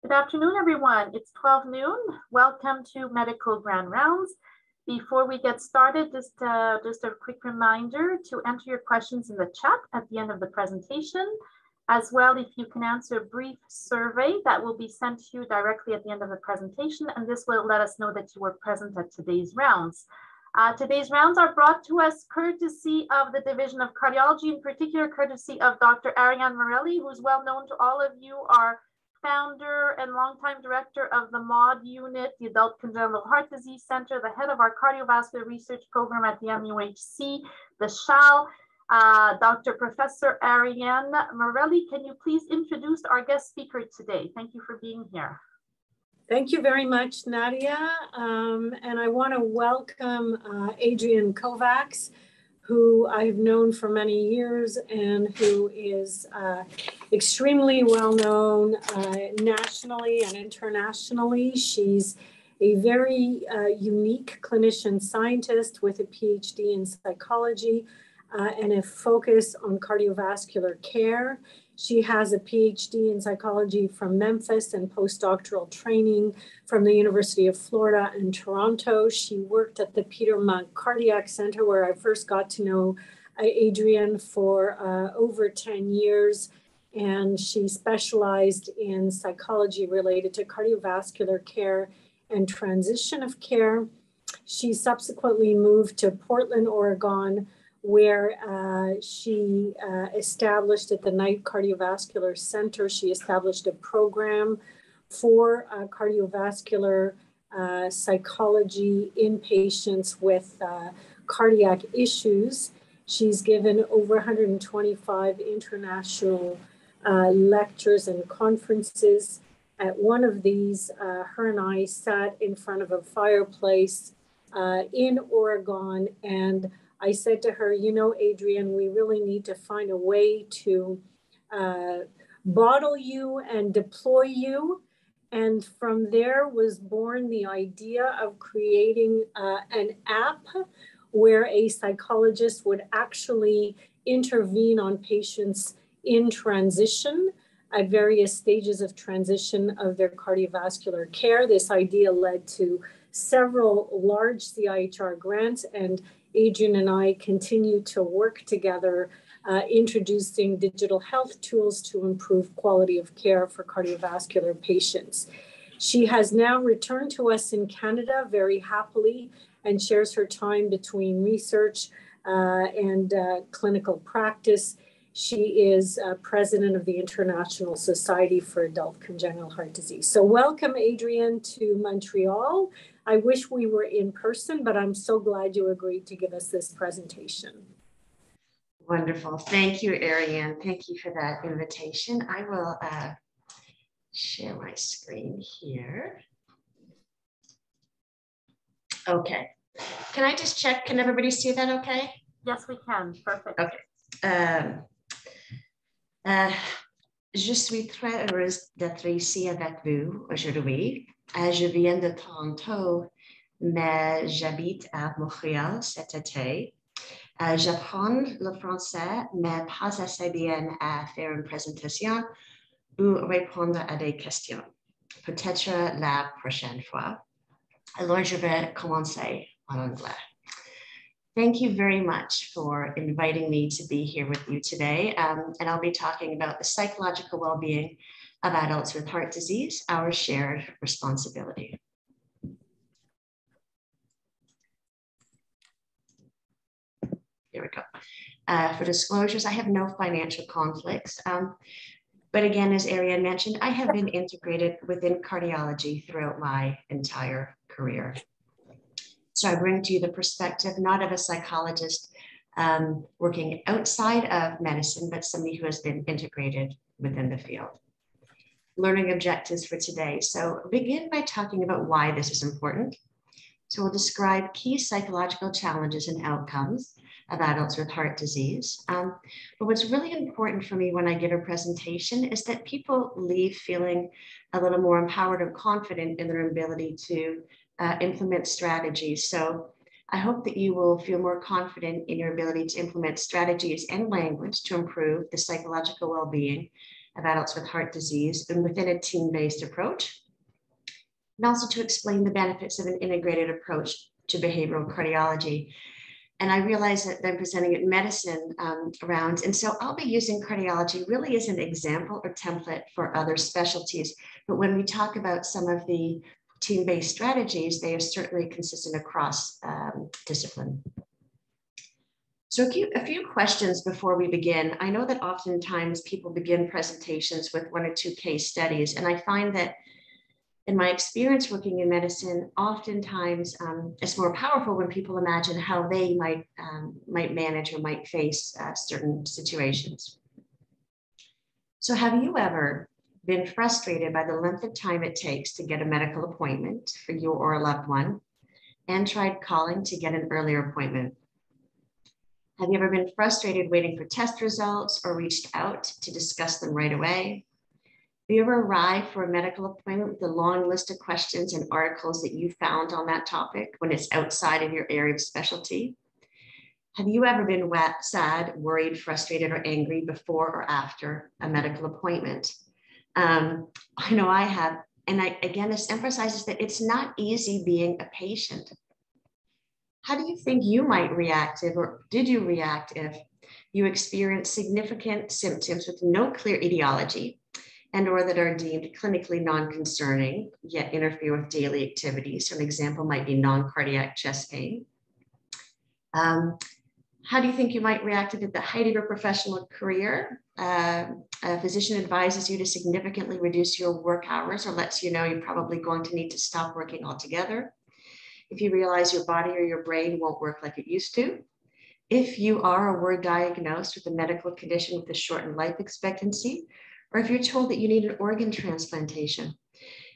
Good afternoon, everyone. It's 12 noon. Welcome to Medical Grand Rounds. Before we get started, just a quick reminder to enter your questions in the chat at the end of the presentation. As well, if you can answer a brief survey that will be sent to you directly at the end of the presentation, and this will let us know that you were present at today's rounds. Today's rounds are brought to us courtesy of the Division of Cardiology, in particular courtesy of Dr. Adrienne Morelli, who's well known to all of you, our founder and longtime director of the MOD unit, the Adult Congenital Heart Disease Center, the head of our cardiovascular research program at the MUHC, the SHAL. Dr. Professor Adrienne Morelli, can you please introduce our guest speaker today? Thank you for being here. Thank you very much, Nadia. And I want to welcome Adrienne Kovacs, who I've known for many years and who is extremely well known nationally and internationally. She's a very unique clinician scientist with a PhD in psychology and a focus on cardiovascular care. She has a PhD in psychology from Memphis and postdoctoral training from the University of Florida in Toronto. She worked at the Peter Monk Cardiac Center, where I first got to know Adrienne for over 10 years. And she specialized in psychology related to cardiovascular care and transition of care. She subsequently moved to Portland, Oregon, where she established at the Knight Cardiovascular Center, she established a program for cardiovascular psychology in patients with cardiac issues. She's given over 125 international lectures and conferences. At one of these, her and I sat in front of a fireplace in Oregon, and I said to her, you know, Adrienne, we really need to find a way to bottle you and deploy you. And from there was born the idea of creating an app where a psychologist would actually intervene on patients in transition at various stages of transition of their cardiovascular care. This idea led to several large CIHR grants, and Adrienne and I continue to work together, introducing digital health tools to improve quality of care for cardiovascular patients. She has now returned to us in Canada very happily and shares her time between research and clinical practice. She is president of the International Society for Adult Congenital Heart Disease. So welcome, Adrienne, to Montreal. I wish we were in person, but I'm so glad you agreed to give us this presentation. Wonderful. Thank you, Adrienne. Thank you for that invitation. I will share my screen here. Okay. Can I just check? Can everybody see that okay? Yes, we can. Perfect. Okay. Je suis très heureuse d'être ici avec vous aujourd'hui. Je viens de Toronto, mais j'habite à Montréal cet été. J'apprends le français, mais pas assez bien à faire une présentation ou répondre à des questions. Peut-être la prochaine fois. Alors, je vais commencer en anglais. Thank you very much for inviting me to be here with you today. And I'll be talking about the psychological well-being of adults with heart disease, our shared responsibility. Here we go. For disclosures, I have no financial conflicts. But again, as Adrienne mentioned, I have been integrated within cardiology throughout my entire career. So I bring to you the perspective, not of a psychologist working outside of medicine, but somebody who has been integrated within the field. Learning objectives for today. So begin by talking about why this is important. So we'll describe key psychological challenges and outcomes of adults with heart disease. But what's really important for me when I give a presentation is that people leave feeling a little more empowered and confident in their ability to implement strategies. So I hope that you will feel more confident in your ability to implement strategies and language to improve the psychological well-being of adults with heart disease and within a team-based approach, and also to explain the benefits of an integrated approach to behavioral cardiology. And I realize that I'm presenting at medicine rounds, and so I'll be using cardiology really as an example or template for other specialties. But when we talk about some of the team-based strategies, they are certainly consistent across discipline. So a few questions before we begin. I know that oftentimes people begin presentations with 1 or 2 case studies, and I find that in my experience working in medicine, oftentimes it's more powerful when people imagine how they might manage or might face certain situations. So have you ever been frustrated by the length of time it takes to get a medical appointment for you or a loved one and tried calling to get an earlier appointment? Have you ever been frustrated waiting for test results or reached out to discuss them right away? Have you ever arrived for a medical appointment with a long list of questions and articles that you found on that topic when it's outside of your area of specialty? Have you ever been sad, worried, frustrated, or angry before or after a medical appointment? I know I have. And again, this emphasizes that it's not easy being a patient. How do you think you might react or did you react if you experienced significant symptoms with no clear etiology and or that are deemed clinically non-concerning, yet interfere with daily activities? So an example might be non-cardiac chest pain. How do you think you might react if at the height of your professional career, a physician advises you to significantly reduce your work hours or lets you know you're probably going to need to stop working altogether? If you realize your body or your brain won't work like it used to? If you are or were diagnosed with a medical condition with a shortened life expectancy, or if you're told that you need an organ transplantation,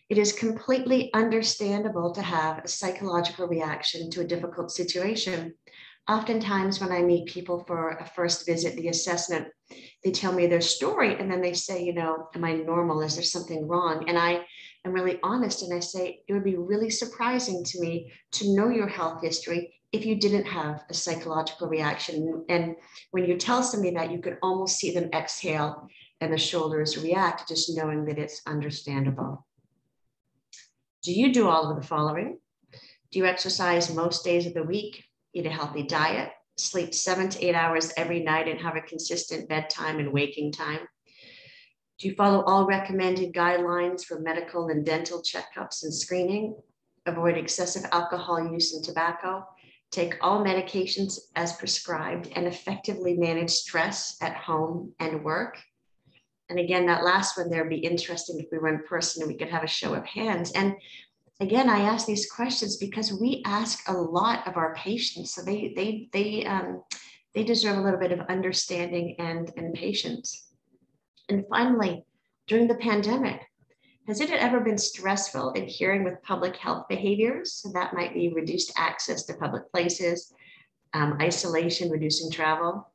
it is completely understandable to have a psychological reaction to a difficult situation. Oftentimes when I meet people for a first visit, the assessment, they tell me their story and then they say, you know, am I normal? Is there something wrong? And I am really honest and I say, it would be really surprising to me to know your health history if you didn't have a psychological reaction. And when you tell somebody that, you could almost see them exhale and the shoulders react, just knowing that it's understandable. Do you do all of the following? Do you exercise most days of the week? Eat a healthy diet, sleep 7 to 8 hours every night and have a consistent bedtime and waking time? Do you follow all recommended guidelines for medical and dental checkups and screening? Avoid excessive alcohol use and tobacco? Take all medications as prescribed and effectively manage stress at home and work? And again, that last one there would be interesting if we were in person and we could have a show of hands. And again, I ask these questions because we ask a lot of our patients, so they deserve a little bit of understanding and patience. And finally, during the pandemic, has it ever been stressful adhering with public health behaviors? So that might be reduced access to public places, isolation, reducing travel.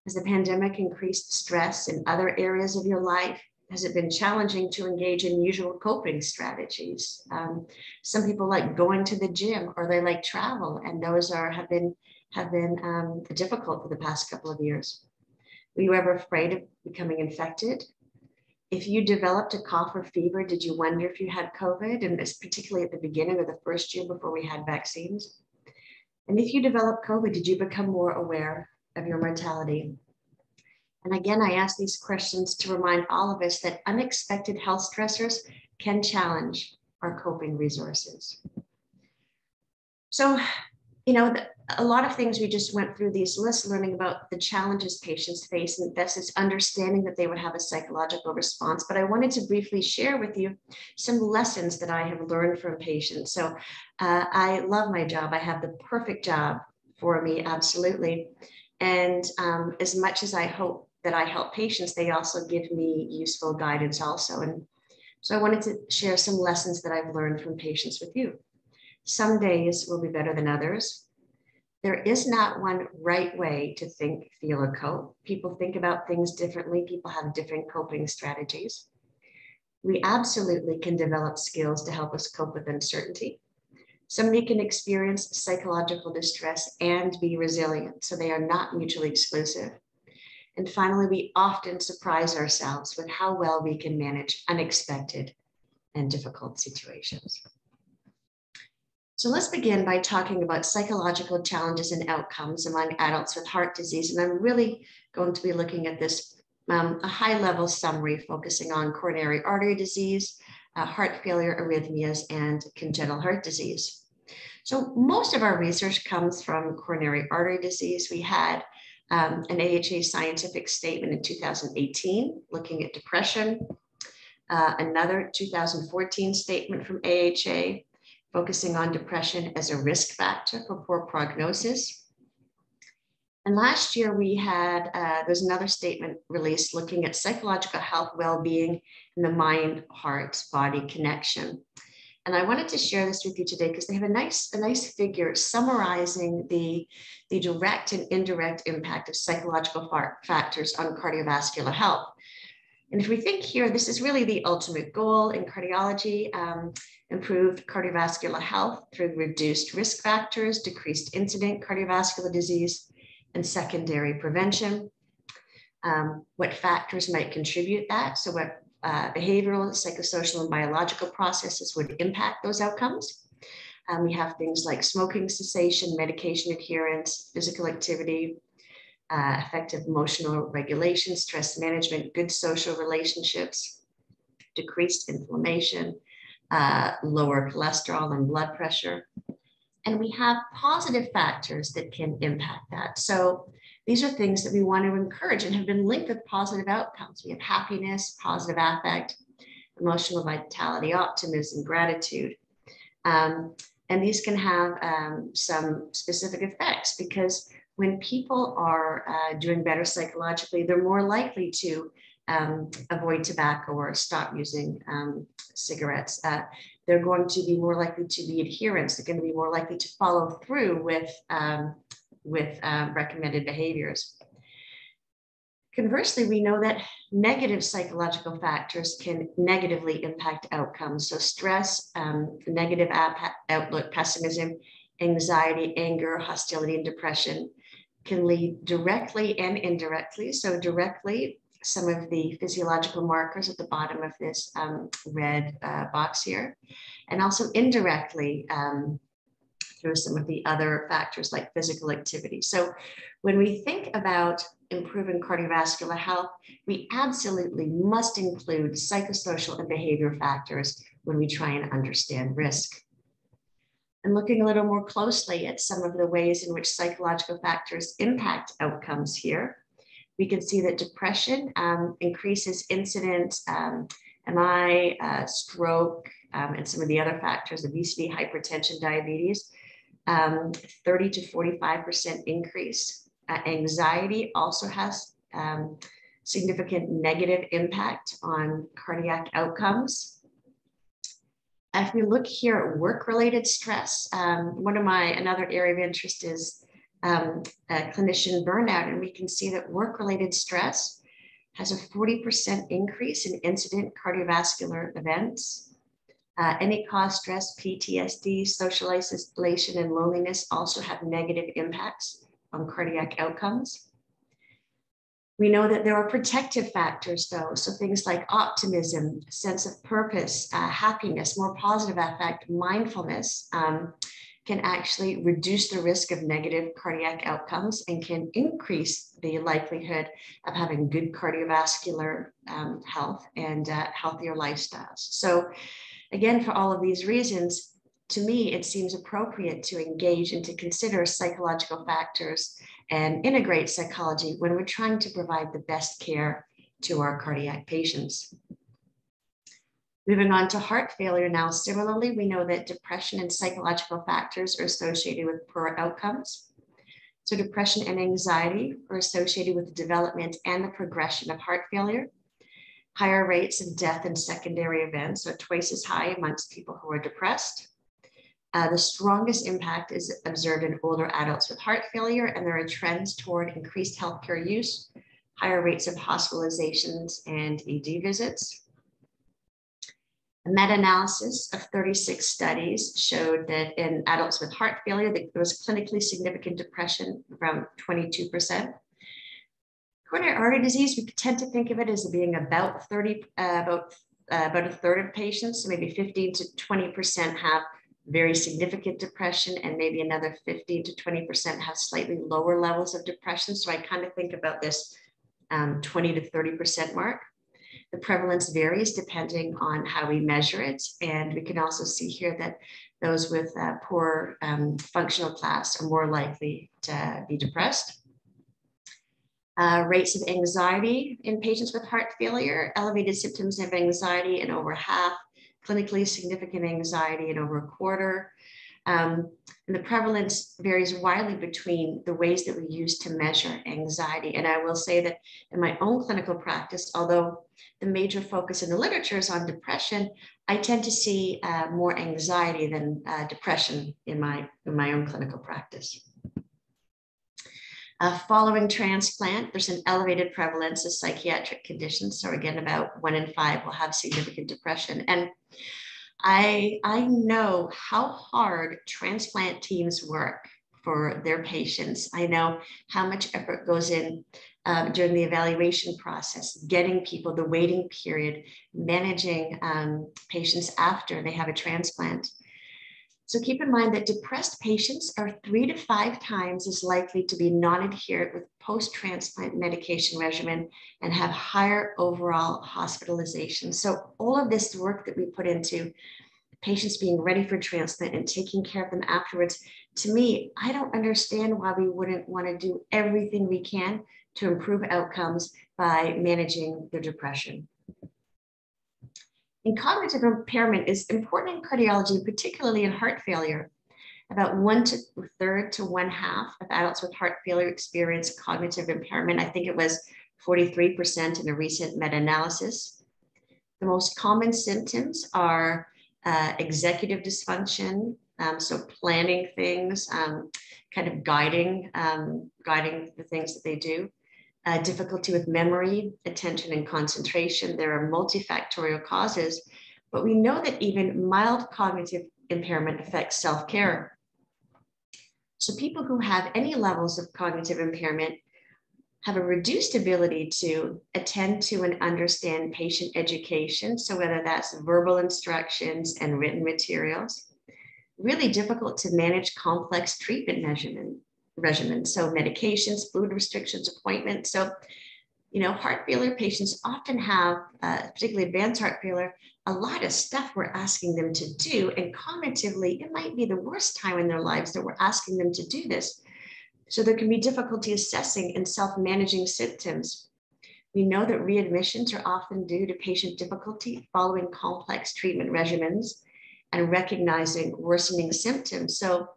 Has the pandemic increased stress in other areas of your life? Has it been challenging to engage in usual coping strategies? Some people like going to the gym or they like travel, and those have been difficult for the past couple of years. Were you ever afraid of becoming infected? If you developed a cough or fever, did you wonder if you had COVID? And this particularly at the beginning of the first year before we had vaccines. And if you developed COVID, did you become more aware of your mortality? And again, I ask these questions to remind all of us that unexpected health stressors can challenge our coping resources. So, you know, a lot of things we just went through these lists, learning about the challenges patients face, and that's this understanding that they would have a psychological response. But I wanted to briefly share with you some lessons that I have learned from patients. So I love my job. I have the perfect job for me, absolutely. And as much as I hope that I help patients, they also give me useful guidance also. And so I wanted to share some lessons that I've learned from patients with you. Some days will be better than others. There is not one right way to think, feel, or cope. People think about things differently. People have different coping strategies. We absolutely can develop skills to help us cope with uncertainty. Somebody can experience psychological distress and be resilient, so they are not mutually exclusive. And finally, we often surprise ourselves with how well we can manage unexpected and difficult situations. So let's begin by talking about psychological challenges and outcomes among adults with heart disease. And I'm really going to be looking at this a high-level summary focusing on coronary artery disease, heart failure, arrhythmias, and congenital heart disease. So most of our research comes from coronary artery disease. We had an AHA scientific statement in 2018 looking at depression, another 2014 statement from AHA focusing on depression as a risk factor for poor prognosis. And last year we had, there's another statement released looking at psychological health, well-being, and the mind-heart-body connection. And I wanted to share this with you today because they have a nice figure summarizing the direct and indirect impact of psychological factors on cardiovascular health. And if we think here, this is really the ultimate goal in cardiology, improved cardiovascular health through reduced risk factors, decreased incident cardiovascular disease, and secondary prevention. What factors might contribute that? So what behavioral, psychosocial, and biological processes would impact those outcomes? We have things like smoking cessation, medication adherence, physical activity, effective emotional regulation, stress management, good social relationships, decreased inflammation, lower cholesterol and blood pressure. And we have positive factors that can impact that. So these are things that we want to encourage and have been linked with positive outcomes. We have happiness, positive affect, emotional vitality, optimism, gratitude. And these can have some specific effects because when people are doing better psychologically, they're more likely to avoid tobacco or stop using cigarettes. They're going to be more likely to be adherents. They're going to be more likely to follow through with recommended behaviors. Conversely, we know that negative psychological factors can negatively impact outcomes. So stress, negative outlook, pessimism, anxiety, anger, hostility, and depression can lead directly and indirectly. So directly, some of the physiological markers at the bottom of this red box here, and also indirectly through some of the other factors like physical activity. So when we think about improving cardiovascular health, we absolutely must include psychosocial and behavior factors when we try and understand risk. And looking a little more closely at some of the ways in which psychological factors impact outcomes here, we can see that depression increases incidence, MI, stroke, and some of the other factors, obesity, hypertension, diabetes, 30 to 45% increase. Anxiety also has significant negative impact on cardiac outcomes. If we look here at work-related stress, another area of interest is clinician burnout, and we can see that work-related stress has a 40% increase in incident cardiovascular events. Any cause stress, PTSD, social isolation, and loneliness also have negative impacts on cardiac outcomes. We know that there are protective factors though, so things like optimism, sense of purpose, happiness, more positive affect, mindfulness can actually reduce the risk of negative cardiac outcomes and can increase the likelihood of having good cardiovascular health and healthier lifestyles. So again, for all of these reasons, to me, it seems appropriate to engage and to consider psychological factors and integrate psychology when we're trying to provide the best care to our cardiac patients. Moving on to heart failure now, similarly, we know that depression and psychological factors are associated with poor outcomes. So depression and anxiety are associated with the development and the progression of heart failure. Higher rates of death and secondary events are twice as high amongst people who are depressed. The strongest impact is observed in older adults with heart failure, and there are trends toward increased healthcare use, higher rates of hospitalizations and ED visits. A meta-analysis of 36 studies showed that in adults with heart failure, there was clinically significant depression, around 22%. Coronary artery disease, we tend to think of it as being about a third of patients, so maybe 15 to 20% have very significant depression, and maybe another 15 to 20% have slightly lower levels of depression. So I kind of think about this 20 to 30% mark. The prevalence varies depending on how we measure it. And we can also see here that those with poor functional class are more likely to be depressed. Rates of anxiety in patients with heart failure, elevated symptoms of anxiety in over half, clinically significant anxiety in over a quarter. And the prevalence varies widely between the ways that we use to measure anxiety. And I will say that in my own clinical practice, although the major focus in the literature is on depression, I tend to see more anxiety than depression in my own clinical practice. Following transplant, there's an elevated prevalence of psychiatric conditions. So again, about 1 in 5 will have significant depression. And I know how hard transplant teams work for their patients. I know how much effort goes in during the evaluation process, getting people, the waiting period, managing patients after they have a transplant. So keep in mind that depressed patients are 3 to 5 times as likely to be non-adherent with post-transplant medication regimen and have higher overall hospitalization. So all of this work that we put into patients being ready for transplant and taking care of them afterwards, to me, I don't understand why we wouldn't want to do everything we can to improve outcomes by managing their depression. And cognitive impairment is important in cardiology, particularly in heart failure. About 1/3 to 1/2 of adults with heart failure experience cognitive impairment. I think it was 43% in a recent meta-analysis. The most common symptoms are executive dysfunction, so planning things, kind of guiding the things that they do. Difficulty with memory, attention, and concentration. There are multifactorial causes, but we know that even mild cognitive impairment affects self-care. So people who have any levels of cognitive impairment have a reduced ability to attend to and understand patient education. So whether that's verbal instructions and written materials, really difficult to manage complex treatment regimens, so medications, food restrictions, appointments. So, heart failure patients often have, particularly advanced heart failure, a lot of stuff we're asking them to do. And cognitively, it might be the worst time in their lives that we're asking them to do this. So there can be difficulty assessing and self-managing symptoms. We know that readmissions are often due to patient difficulty following complex treatment regimens and recognizing worsening symptoms. So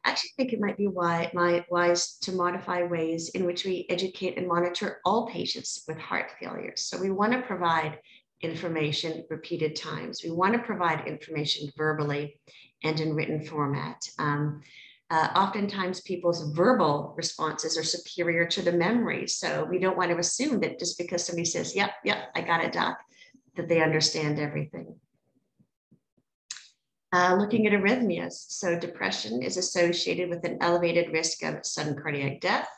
I actually think it might be wise to modify ways in which we educate and monitor all patients with heart failure. So we want to provide information repeated times. We want to provide information verbally and in written format. Oftentimes people's verbal responses are superior to the memory. So we don't want to assume that just because somebody says, yep, I got it, doc, that they understand everything. Looking at arrhythmias. So depression is associated with an elevated risk of sudden cardiac death,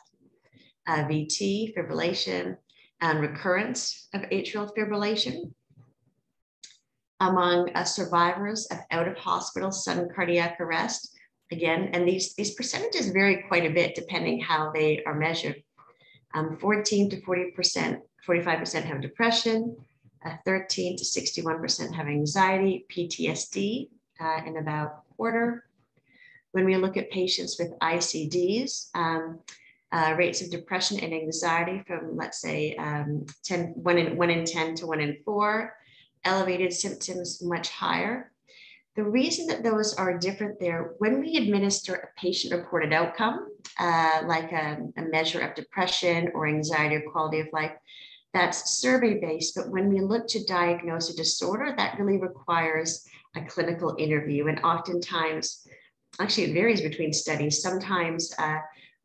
VT, fibrillation, and recurrence of atrial fibrillation. Among survivors of out-of-hospital sudden cardiac arrest, again, and these percentages vary quite a bit depending how they are measured. 14 to 40%, 45% have depression, 13 to 61% have anxiety, PTSD, in about a quarter. When we look at patients with ICDs, rates of depression and anxiety from, let's say, 1 in 10 to 1 in 4, elevated symptoms much higher. The reason that those are different there, when we administer a patient-reported outcome, like a measure of depression or anxiety or quality of life, that's survey-based, but when we look to diagnose a disorder, that really requires a clinical interview. And oftentimes, actually it varies between studies. Sometimes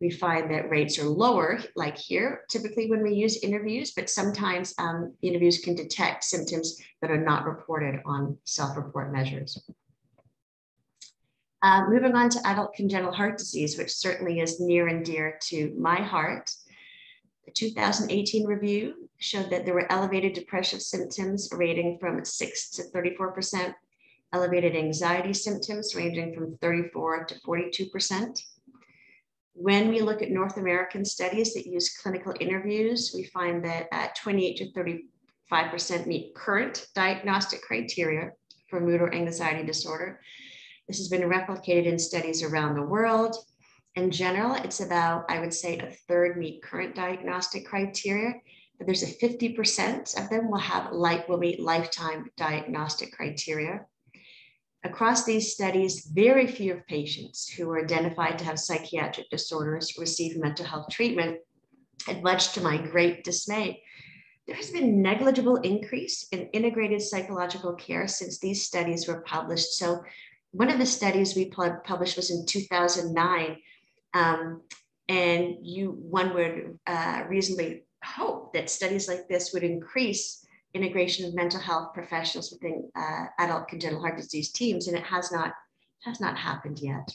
we find that rates are lower, like here, typically when we use interviews, but sometimes interviews can detect symptoms that are not reported on self-report measures. Moving on to adult congenital heart disease, which certainly is near and dear to my heart. The 2018 review showed that there were elevated depressive symptoms ranging from 6 to 34%, elevated anxiety symptoms ranging from 34 to 42%. When we look at North American studies that use clinical interviews, we find that 28 to 35% meet current diagnostic criteria for mood or anxiety disorder. This has been replicated in studies around the world. In general, it's about, I would say, a third meet current diagnostic criteria, but there's a 50% of them will meet lifetime diagnostic criteria. Across these studies, very few of patients who were identified to have psychiatric disorders receive mental health treatment, and much to my great dismay, there has been negligible increase in integrated psychological care since these studies were published. So one of the studies we published was in 2009, and one would reasonably hope that studies like this would increase integration of mental health professionals within adult congenital heart disease teams, and it has not happened yet.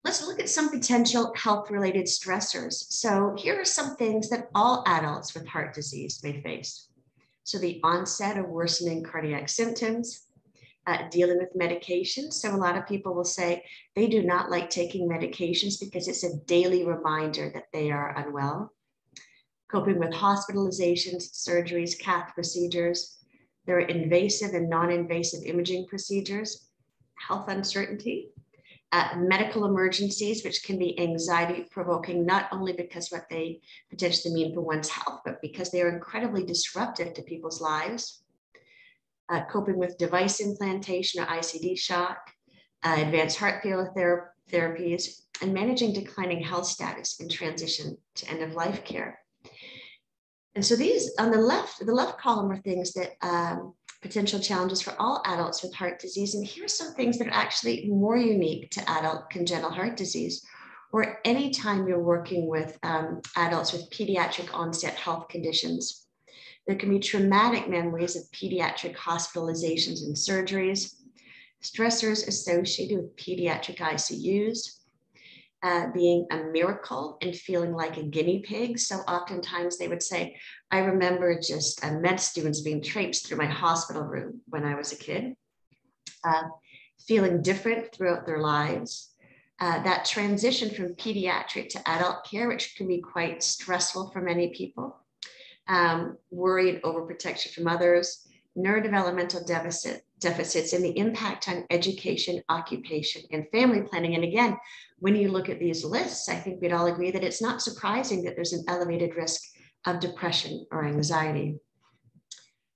Let's look at some potential health-related stressors. So here are some things that all adults with heart disease may face. So the onset of worsening cardiac symptoms, dealing with medications. So a lot of people will say they do not like taking medications because it's a daily reminder that they are unwell. Coping with hospitalizations, surgeries, cath procedures. There are invasive and non-invasive imaging procedures, health uncertainty, medical emergencies, which can be anxiety provoking, not only because what they potentially mean for one's health, but because they are incredibly disruptive to people's lives. Coping with device implantation or ICD shock, advanced heart failure therapies, and managing declining health status in transition to end-of-life care. And so these on the left column are things that potential challenges for all adults with heart disease. And here's some things that are actually more unique to adult congenital heart disease, or any time you're working with adults with pediatric onset health conditions. There can be traumatic memories of pediatric hospitalizations and surgeries, stressors associated with pediatric ICUs, being a miracle and feeling like a guinea pig. So oftentimes they would say, I remember just med students being traipsed through my hospital room when I was a kid, feeling different throughout their lives. That transition from pediatric to adult care, which can be quite stressful for many people. Worry and overprotection from others, neurodevelopmental deficits, and the impact on education, occupation, and family planning. And again, when you look at these lists, I think we'd all agree that it's not surprising that there's an elevated risk of depression or anxiety.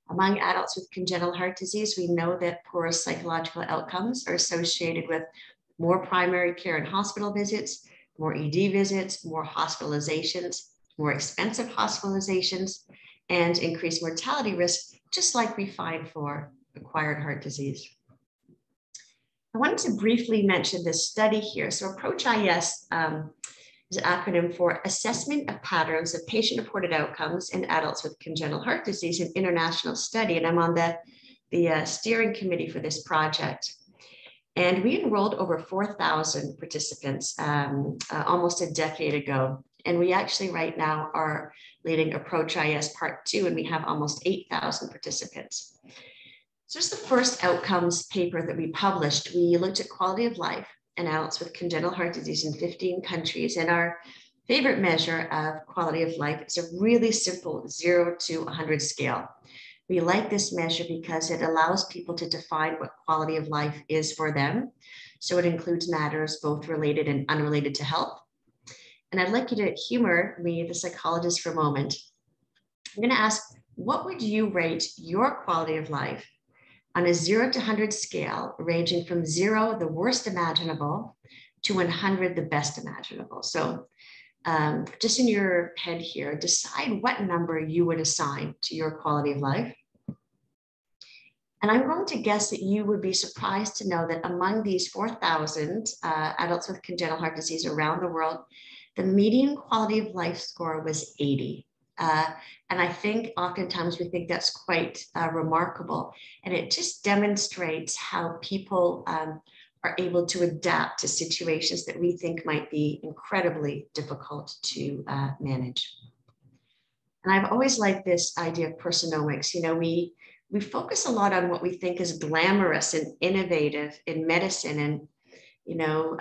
Among adults with congenital heart disease, we know that poor psychological outcomes are associated with more primary care and hospital visits, more ED visits, more hospitalizations, more expensive hospitalizations, and increased mortality risk, just like we find for acquired heart disease. I wanted to briefly mention this study here. So APPROACH-IS is an acronym for Assessment of Patterns of Patient-Reported Outcomes in Adults with Congenital Heart Disease, an international study, and I'm on the steering committee for this project. And we enrolled over 4,000 participants almost a decade ago. And we actually right now are leading APPROACH-IS Part 2, and we have almost 8,000 participants. So this is the first outcomes paper that we published. We looked at quality of life in adults with congenital heart disease in 15 countries. And our favorite measure of quality of life is a really simple 0 to 100 scale. We like this measure because it allows people to define what quality of life is for them. So it includes matters both related and unrelated to health. And I'd like you to humor me, the psychologist, for a moment. I'm going to ask, what would you rate your quality of life on a 0 to 100 scale, ranging from 0, the worst imaginable, to 100, the best imaginable? So just in your head here, decide what number you would assign to your quality of life. And I'm going to guess that you would be surprised to know that among these 4,000 adults with congenital heart disease around the world, the median quality of life score was 80. And I think oftentimes we think that's quite remarkable. And it just demonstrates how people are able to adapt to situations that we think might be incredibly difficult to manage. And I've always liked this idea of personomics. You know, we focus a lot on what we think is glamorous and innovative in medicine. And, you know,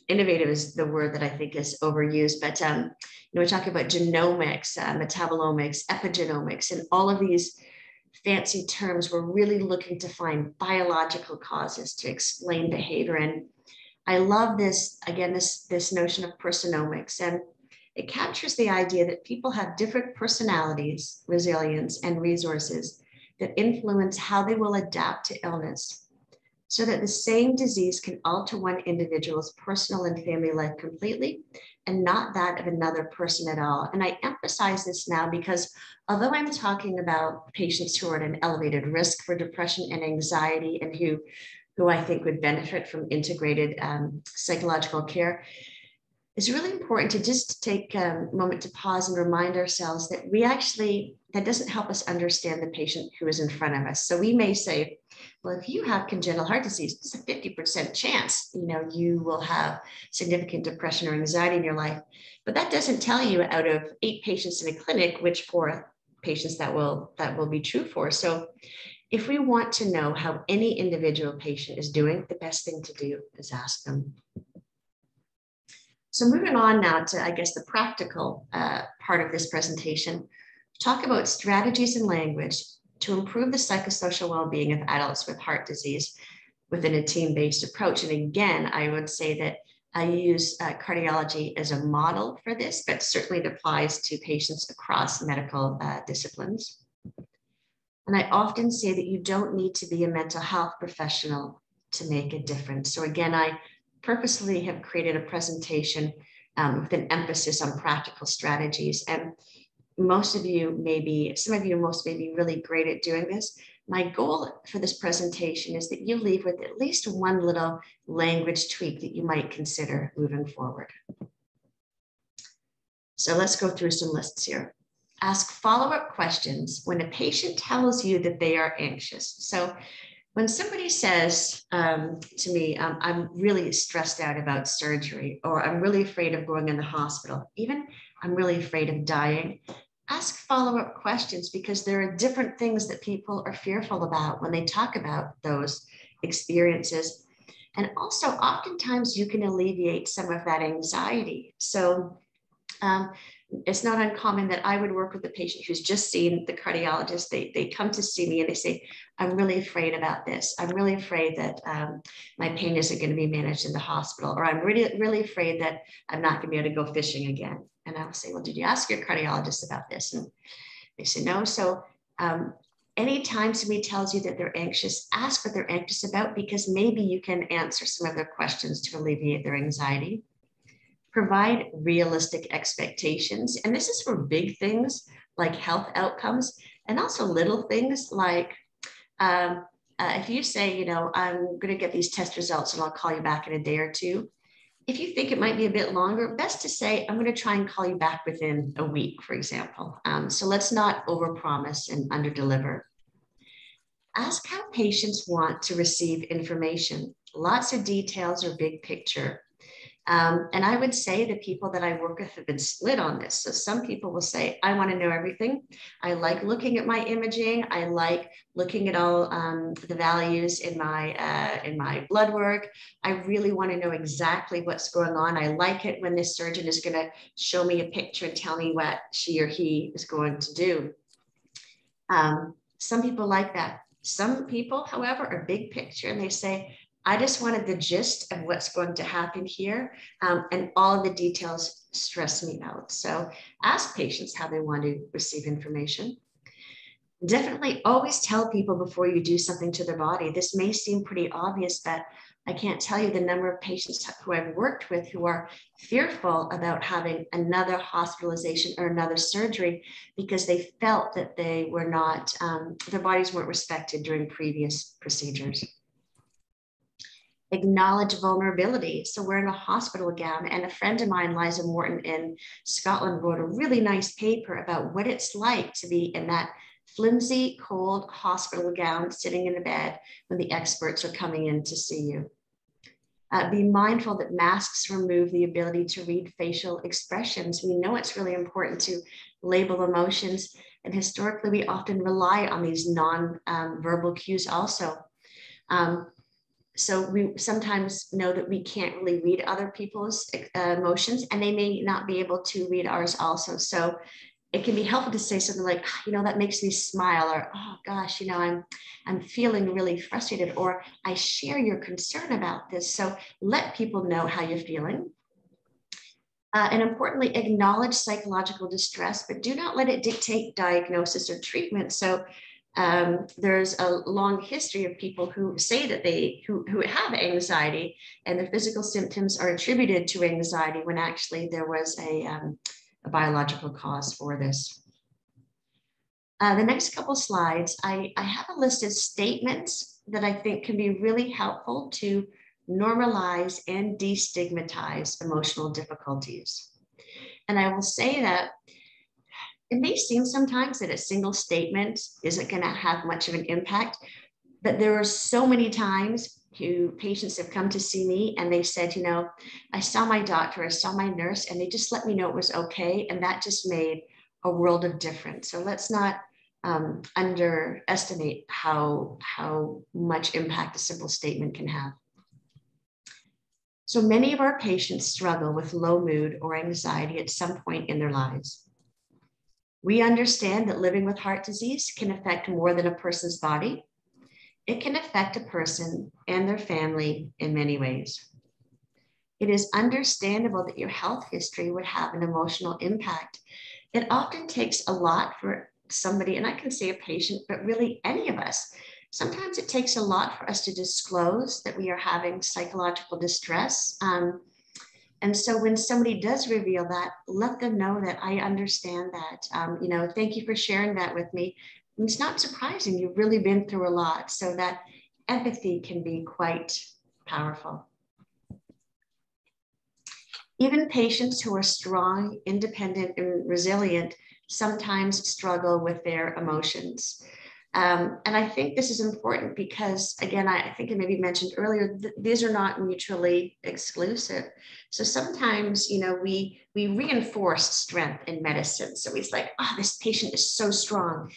innovative is the word that I think is overused, but, you know, we're talking about genomics, metabolomics, epigenomics, and all of these fancy terms. We're really looking to find biological causes to explain behavior. And I love this, again, this notion of personomics. And it captures the idea that people have different personalities, resilience, and resources that influence how they will adapt to illness, so that the same disease can alter one individual's personal and family life completely and not that of another person at all. And I emphasize this now because although I'm talking about patients who are at an elevated risk for depression and anxiety and who I think would benefit from integrated psychological care, it's really important to just take a moment to pause and remind ourselves that that doesn't help us understand the patient who is in front of us. So we may say, well, if you have congenital heart disease, it's a 50% chance, you know, you will have significant depression or anxiety in your life. But that doesn't tell you out of 8 patients in a clinic, which 4 patients that will be true for. So if we want to know how any individual patient is doing, the best thing to do is ask them. So moving on now to, I guess, the practical part of this presentation, talk about strategies and language to improve the psychosocial well-being of adults with heart disease within a team-based approach. And again, I would say that I use cardiology as a model for this, but certainly it applies to patients across medical disciplines. And I often say that you don't need to be a mental health professional to make a difference. So again, I purposely have created a presentation with an emphasis on practical strategies. And most of you may be really great at doing this. My goal for this presentation is that you leave with at least one little language tweak that you might consider moving forward. So let's go through some lists here. Ask follow-up questions when a patient tells you that they are anxious. So when somebody says to me, I'm really stressed out about surgery, or I'm really afraid of going in the hospital, even I'm really afraid of dying, ask follow-up questions, because there are different things that people are fearful about when they talk about those experiences. And also, oftentimes you can alleviate some of that anxiety. So it's not uncommon that I would work with a patient who's just seen the cardiologist. They come to see me and they say, I'm really afraid about this. I'm really afraid that my pain isn't going to be managed in the hospital, or I'm really afraid that I'm not going to be able to go fishing again. And I'll say, well, did you ask your cardiologist about this? And they say, no. So anytime somebody tells you that they're anxious, ask what they're anxious about, because maybe you can answer some of their questions to alleviate their anxiety. Provide realistic expectations. And this is for big things like health outcomes, and also little things like if you say, you know, I'm going to get these test results and I'll call you back in a day or two. If you think it might be a bit longer, best to say, I'm going to try and call you back within a week, for example. So let's not overpromise and underdeliver. Ask how patients want to receive information. Lots of details or big picture. And I would say the people that I work with have been split on this. So some people will say, I want to know everything. I like looking at my imaging. I like looking at all the values in my blood work. I really want to know exactly what's going on. I like it when this surgeon is going to show me a picture and tell me what she or he is going to do. Some people like that. Some people, however, are big picture, and they say, I just wanted the gist of what's going to happen here, and all the details stress me out. So ask patients how they want to receive information. Definitely always tell people before you do something to their body. This may seem pretty obvious, but I can't tell you the number of patients who I've worked with who are fearful about having another hospitalization or another surgery because they felt that they were not, their bodies weren't respected during previous procedures. Acknowledge vulnerability. So we're in a hospital gown, and a friend of mine, Liza Morton in Scotland, wrote a really nice paper about what it's like to be in that flimsy, cold hospital gown, sitting in a bed when the experts are coming in to see you. Be mindful that masks remove the ability to read facial expressions. We know it's really important to label emotions, and historically we often rely on these non-verbal cues also. So we sometimes know that we can't really read other people's emotions, and they may not be able to read ours also. So it can be helpful to say something like, you know, that makes me smile, or, oh gosh, you know, I'm feeling really frustrated, or I share your concern about this. So let people know how you're feeling. And importantly, acknowledge psychological distress, but do not let it dictate diagnosis or treatment. So there's a long history of people who say that who have anxiety, and their physical symptoms are attributed to anxiety when actually there was a biological cause for this. The next couple slides, I have a list of statements that I think can be really helpful to normalize and destigmatize emotional difficulties. And I will say that it may seem sometimes that a single statement isn't going to have much of an impact, but there are so many times patients have come to see me and they said, you know, I saw my doctor, I saw my nurse, and they just let me know it was okay. And that just made a world of difference. So let's not underestimate how much impact a simple statement can have. So many of our patients struggle with low mood or anxiety at some point in their lives. We understand that living with heart disease can affect more than a person's body. It can affect a person and their family in many ways. It is understandable that your health history would have an emotional impact. It often takes a lot for somebody, and I can say a patient, but really any of us. Sometimes it takes a lot for us to disclose that we are having psychological distress. And so when somebody does reveal that, let them know that I understand that. You know, thank you for sharing that with me. And it's not surprising, you've really been through a lot. So that empathy can be quite powerful. Even patients who are strong, independent, and resilient sometimes struggle with their emotions. And I think this is important because, again, I think I maybe mentioned earlier, these are not mutually exclusive. So sometimes, you know, we reinforce strength in medicine. So it's like, oh, this patient is so strong.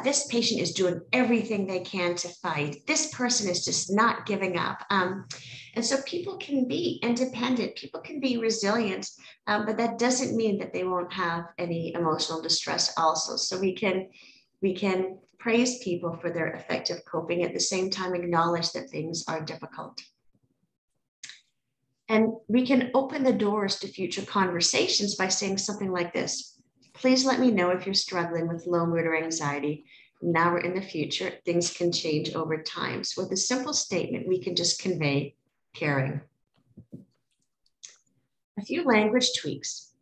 This patient is doing everything they can to fight. This person is just not giving up. And so people can be independent, people can be resilient, but that doesn't mean that they won't have any emotional distress also. So we can praise people for their effective coping, at the same time acknowledge that things are difficult. And we can open the doors to future conversations by saying something like this: please let me know if you're struggling with low mood or anxiety. Now or in the future, things can change over time. So with a simple statement, we can just convey caring. A few language tweaks.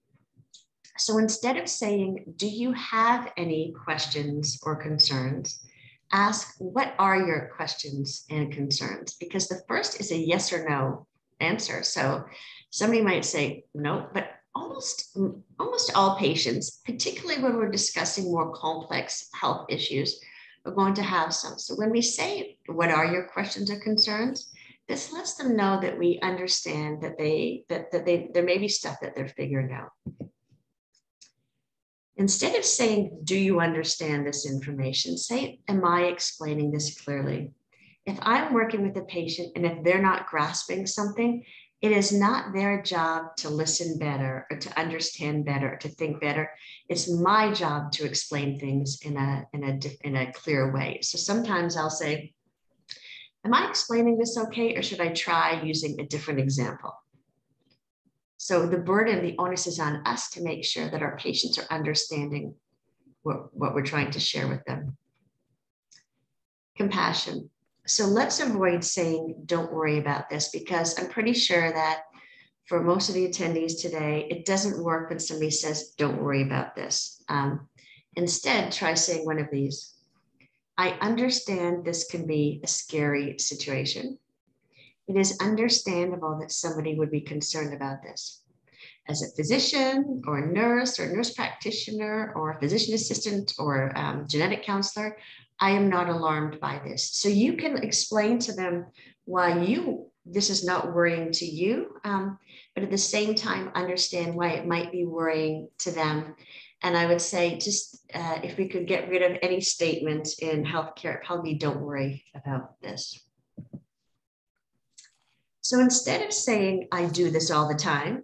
So instead of saying, do you have any questions or concerns? Ask, what are your questions and concerns? Because the first is a yes or no answer. So somebody might say no, but almost all patients, particularly when we're discussing more complex health issues, are going to have some. So when we say, what are your questions or concerns? This lets them know that we understand that there may be stuff that they're figuring out. Instead of saying, do you understand this information? Say, am I explaining this clearly? If I'm working with a patient and if they're not grasping something, it is not their job to listen better or to understand better, or to think better. It's my job to explain things in a clear way. So sometimes I'll say, am I explaining this okay, or should I try using a different example? So the burden, the onus is on us to make sure that our patients are understanding what we're trying to share with them. Compassion. So let's avoid saying, don't worry about this, because I'm pretty sure that for most of the attendees today, it doesn't work when somebody says, don't worry about this. Instead, try saying one of these. I understand this can be a scary situation. It is understandable that somebody would be concerned about this. As a physician or a nurse practitioner or a physician assistant or genetic counselor, I am not alarmed by this. So you can explain to them why you this is not worrying to you, but at the same time, understand why it might be worrying to them. And I would say just if we could get rid of any statement in healthcare, probably don't worry about this. So instead of saying, I do this all the time,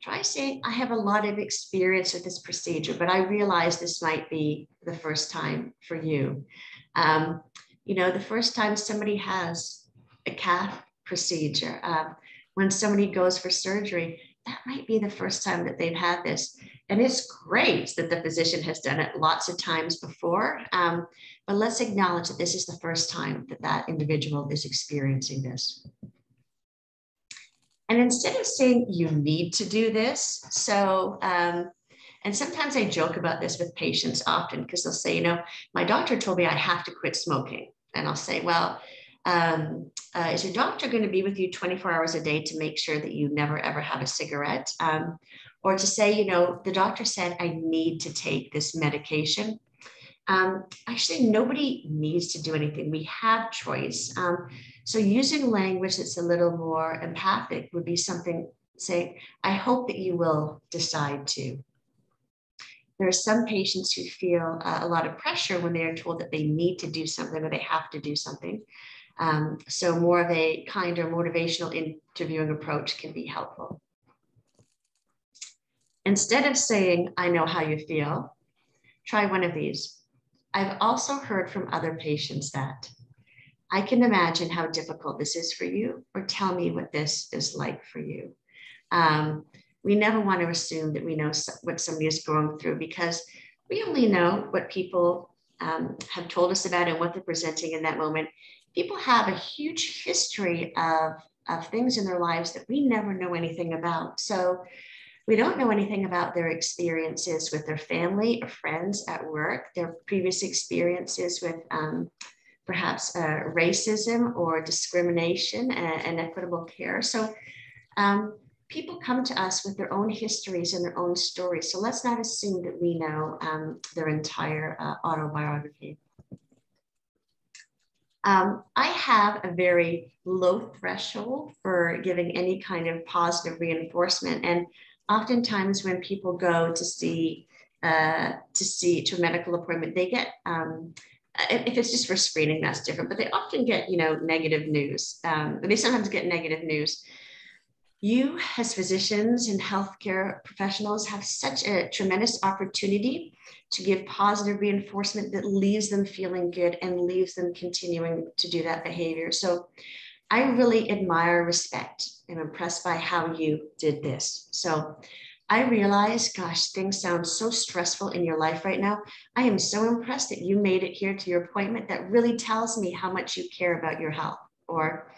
try saying, I have a lot of experience with this procedure, but I realize this might be the first time for you. You know, the first time somebody has a cath procedure, when somebody goes for surgery, that might be the first time that they've had this. And it's great that the physician has done it lots of times before, but let's acknowledge that this is the first time that that individual is experiencing this. And instead of saying you need to do this, so, and sometimes I joke about this with patients often because they'll say, you know, my doctor told me I have to quit smoking. And I'll say, well, is your doctor going to be with you 24 hours a day to make sure that you never, ever have a cigarette? Or to say, you know, the doctor said I need to take this medication. Actually, nobody needs to do anything. We have choice. So using language that's a little more empathic would be something, say, I hope that you will decide to. There are some patients who feel a lot of pressure when they are told that they need to do something or they have to do something. So more of a kinder motivational interviewing approach can be helpful. Instead of saying, I know how you feel, try one of these. I've also heard from other patients that I can imagine how difficult this is for you, or tell me what this is like for you. We never want to assume that we know what somebody is going through because we only know what people have told us about and what they're presenting in that moment. People have a huge history of things in their lives that we never know anything about. So we don't know anything about their experiences with their family or friends at work, their previous experiences with perhaps racism or discrimination and equitable care. So people come to us with their own histories and their own stories. So let's not assume that we know their entire autobiography. I have a very low threshold for giving any kind of positive reinforcement. And oftentimes when people go to a medical appointment, they get, if it's just for screening, that's different, but they often get, you know, negative news. They sometimes get negative news. You as physicians and healthcare professionals have such a tremendous opportunity to give positive reinforcement that leaves them feeling good and leaves them continuing to do that behavior. So I really admire, respect, and impressed by how you did this. So I realize, gosh, things sound so stressful in your life right now. I am so impressed that you made it here to your appointment. That really tells me how much you care about your health. Or,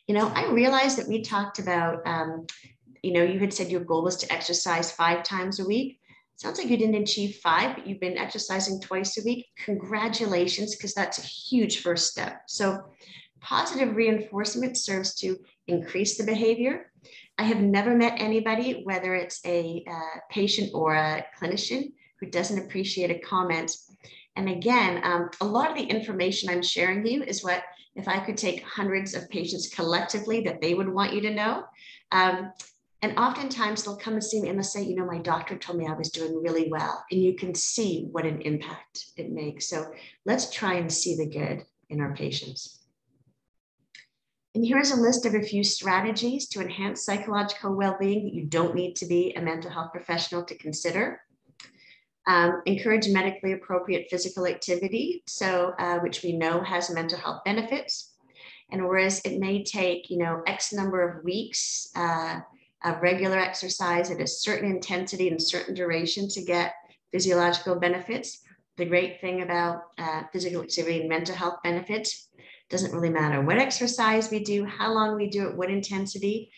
you know, I realized that we talked about, you know, you had said your goal was to exercise 5 times a week. Sounds like you didn't achieve 5, but you've been exercising twice a week. Congratulations, because that's a huge first step. So positive reinforcement serves to increase the behavior. I have never met anybody, whether it's a patient or a clinician, who doesn't appreciate a comment. And again, a lot of the information I'm sharing you is what, if I could take hundreds of patients collectively, that they would want you to know. And oftentimes they'll come and see me and they'll say, you know, my doctor told me I was doing really well. And you can see what an impact it makes. So let's try and see the good in our patients. And here's a list of a few strategies to enhance psychological well-being that you don't need to be a mental health professional to consider. Encourage medically appropriate physical activity, so which we know has mental health benefits. And whereas it may take, you know, X number of weeks of regular exercise at a certain intensity and certain duration to get physiological benefits, the great thing about physical activity and mental health benefits, doesn't really matter what exercise we do, how long we do it, what intensity,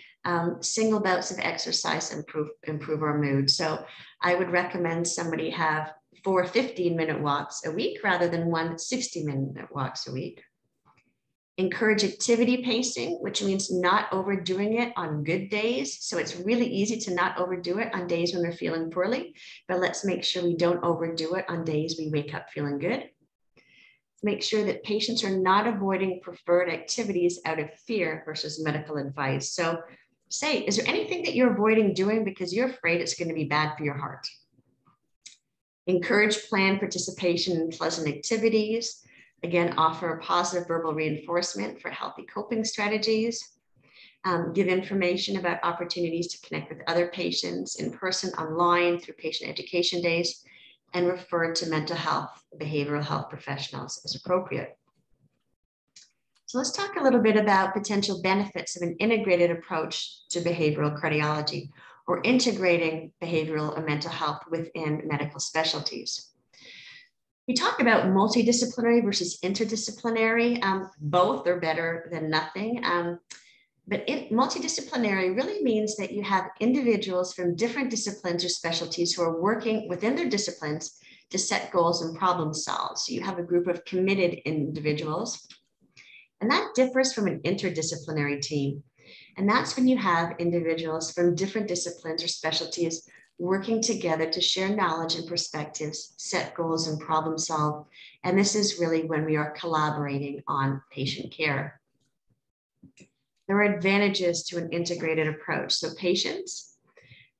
single bouts of exercise improve our mood. So I would recommend somebody have 4 15-minute walks a week rather than 1 60-minute walks a week. Encourage activity pacing, which means not overdoing it on good days. So it's really easy to not overdo it on days when we're feeling poorly, but let's make sure we don't overdo it on days we wake up feeling good. make sure that patients are not avoiding preferred activities out of fear versus medical advice. So say, is there anything that you're avoiding doing because you're afraid it's going to be bad for your heart? Encourage planned participation in pleasant activities. Again, offer positive verbal reinforcement for healthy coping strategies. Give information about opportunities to connect with other patients in person, online, through patient education days, and refer to mental health, behavioral health professionals as appropriate. So let's talk a little bit about potential benefits of an integrated approach to behavioral cardiology, or integrating behavioral and mental health within medical specialties. We talk about multidisciplinary versus interdisciplinary. Both are better than nothing. But multidisciplinary really means that you have individuals from different disciplines or specialties who are working within their disciplines to set goals and problem solve. So you have a group of committed individuals. And that differs from an interdisciplinary team. And that's when you have individuals from different disciplines or specialties working together to share knowledge and perspectives, set goals and problem solve. And this is really when we are collaborating on patient care. There are advantages to an integrated approach. So patients,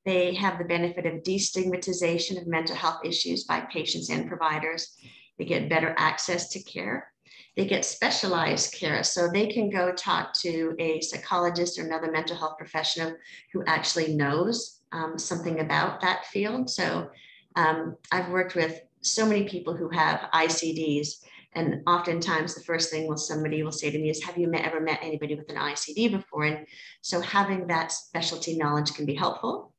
they have the benefit of destigmatization of mental health issues by patients and providers. They get better access to care. They get specialized care. So they can go talk to a psychologist or another mental health professional who actually knows something about that field. So I've worked with so many people who have ICDs. And oftentimes the first thing somebody will say to me is, have you ever met anybody with an ICD before? And so having that specialty knowledge can be helpful.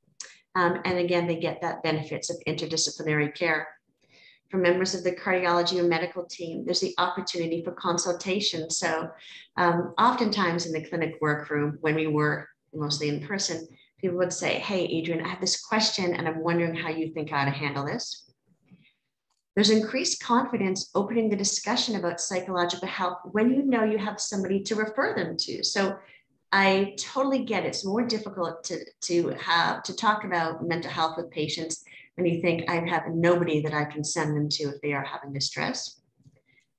And again, they get that benefits of interdisciplinary care. For members of the cardiology or medical team, there's the opportunity for consultation. So oftentimes in the clinic workroom, when we were mostly in person, people would say, hey, Adrienne, I have this question and I'm wondering how you think how to handle this. There's increased confidence opening the discussion about psychological health when you know you have somebody to refer them to. So I totally get it. It's more difficult to talk about mental health with patients when you think I have nobody that I can send them to if they are having distress.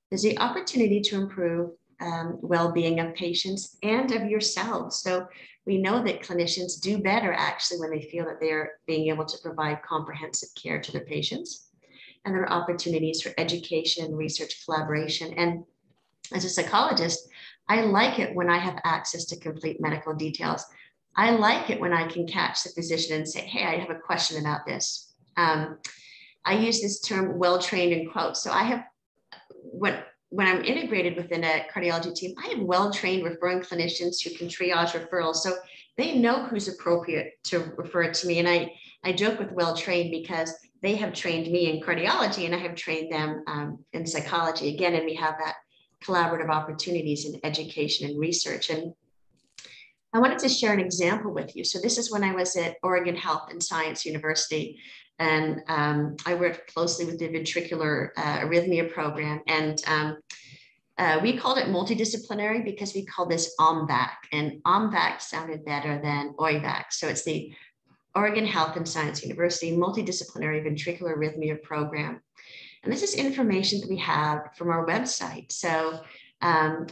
There's the opportunity to improve well-being of patients and of yourselves. So we know that clinicians do better actually when they feel that they're being able to provide comprehensive care to their patients. And there are opportunities for education, research, collaboration. And as a psychologist, I like it when I have access to complete medical details. I like it when I can catch the physician and say, hey, I have a question about this. I use this term well-trained in quotes. So I have, when I'm integrated within a cardiology team, I have well-trained referring clinicians who can triage referrals. So they know who's appropriate to refer to me. And I joke with well-trained because they have trained me in cardiology and I have trained them in psychology again. And we have that collaborative opportunities in education and research. And I wanted to share an example with you. So this is when I was at Oregon Health and Science University. And I worked closely with the ventricular arrhythmia program. And we called it multidisciplinary because we called this OMVAC. And OMVAC sounded better than OIVAC. So it's the Oregon Health and Science University Multidisciplinary Ventricular Arrhythmia Program. And this is information that we have from our website. So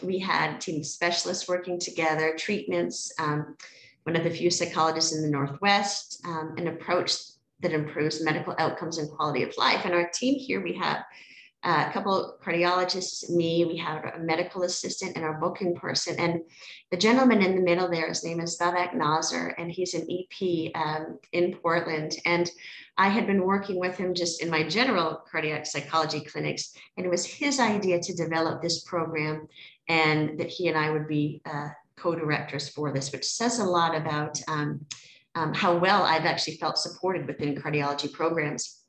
we had a team of specialists working together, treatments, one of the few psychologists in the Northwest, an approach that improves medical outcomes and quality of life. And our team here, we have a couple of cardiologists, me, we have a medical assistant and our booking person. And the gentleman in the middle there, his name is Babak Nazar, and he's an EP in Portland. And I had been working with him just in my general cardiac psychology clinics. And it was his idea to develop this program and that he and I would be co-directors for this, which says a lot about how well I've actually felt supported within cardiology programs.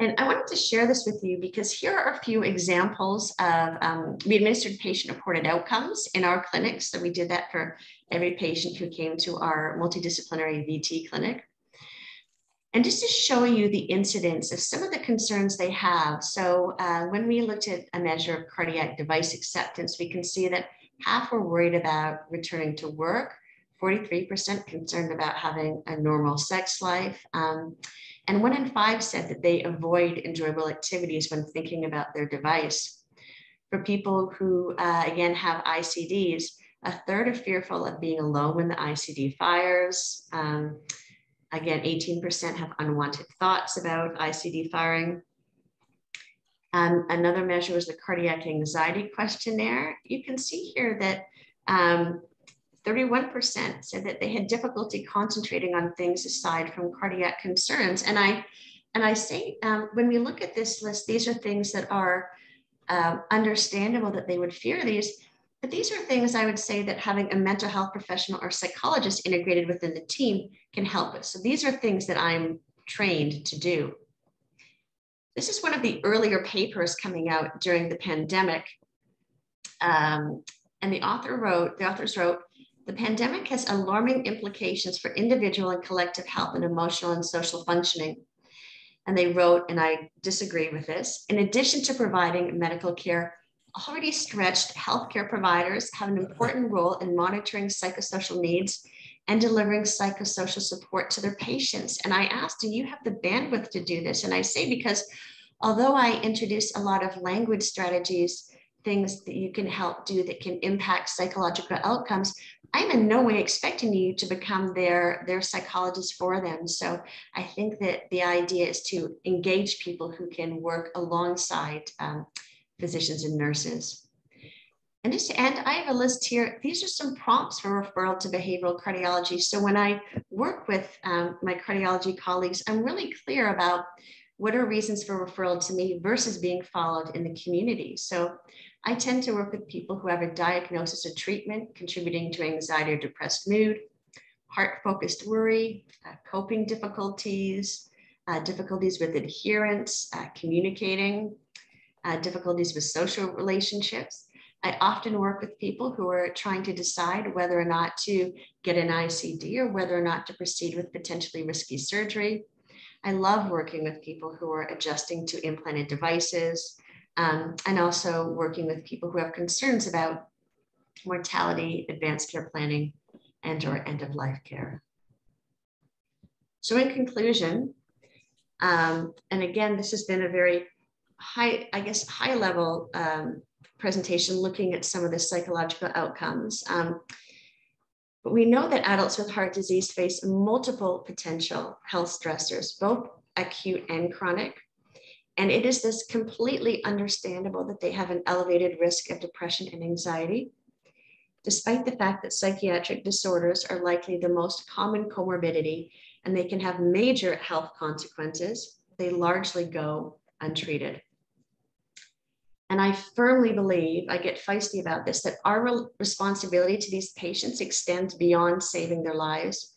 And I wanted to share this with you because here are a few examples of, we administered patient-reported outcomes in our clinics. So we did that for every patient who came to our multidisciplinary VT clinic. And just to show you the incidence of some of the concerns they have. So when we looked at a measure of cardiac device acceptance, we can see that half were worried about returning to work, 43% concerned about having a normal sex life. And 1 in 5 said that they avoid enjoyable activities when thinking about their device. For people who, again, have ICDs, a third are fearful of being alone when the ICD fires. Again, 18% have unwanted thoughts about ICD firing. Another measure was the cardiac anxiety questionnaire. You can see here that 31% said that they had difficulty concentrating on things aside from cardiac concerns. And I say, when we look at this list, these are things that are understandable that they would fear these, but these are things I would say that having a mental health professional or psychologist integrated within the team can help us. So these are things that I'm trained to do. This is one of the earlier papers coming out during the pandemic. And the authors wrote, the pandemic has alarming implications for individual and collective health and emotional and social functioning. And they wrote, and I disagree with this, in addition to providing medical care, already stretched healthcare providers have an important role in monitoring psychosocial needs and delivering psychosocial support to their patients. And I asked, do you have the bandwidth to do this? And I say, because although I introduce a lot of language strategies, things that you can help do that can impact psychological outcomes, I'm in no way expecting you to become their psychologist for them. So I think that the idea is to engage people who can work alongside physicians and nurses. And just to end, I have a list here. These are some prompts for referral to behavioral cardiology. So when I work with my cardiology colleagues, I'm really clear about what are reasons for referral to me versus being followed in the community. So I tend to work with people who have a diagnosis or treatment contributing to anxiety or depressed mood, heart-focused worry, coping difficulties, difficulties with adherence, communicating, difficulties with social relationships. I often work with people who are trying to decide whether or not to get an ICD or whether or not to proceed with potentially risky surgery. I love working with people who are adjusting to implanted devices, and also working with people who have concerns about mortality, advanced care planning, and or end-of-life care. So in conclusion, and again, this has been a very high level presentation looking at some of the psychological outcomes. But we know that adults with heart disease face multiple potential health stressors, both acute and chronic. And it is this completely understandable that they have an elevated risk of depression and anxiety. Despite the fact that psychiatric disorders are likely the most common comorbidity and they can have major health consequences, they largely go untreated. And I firmly believe, I get feisty about this, that our responsibility to these patients extends beyond saving their lives,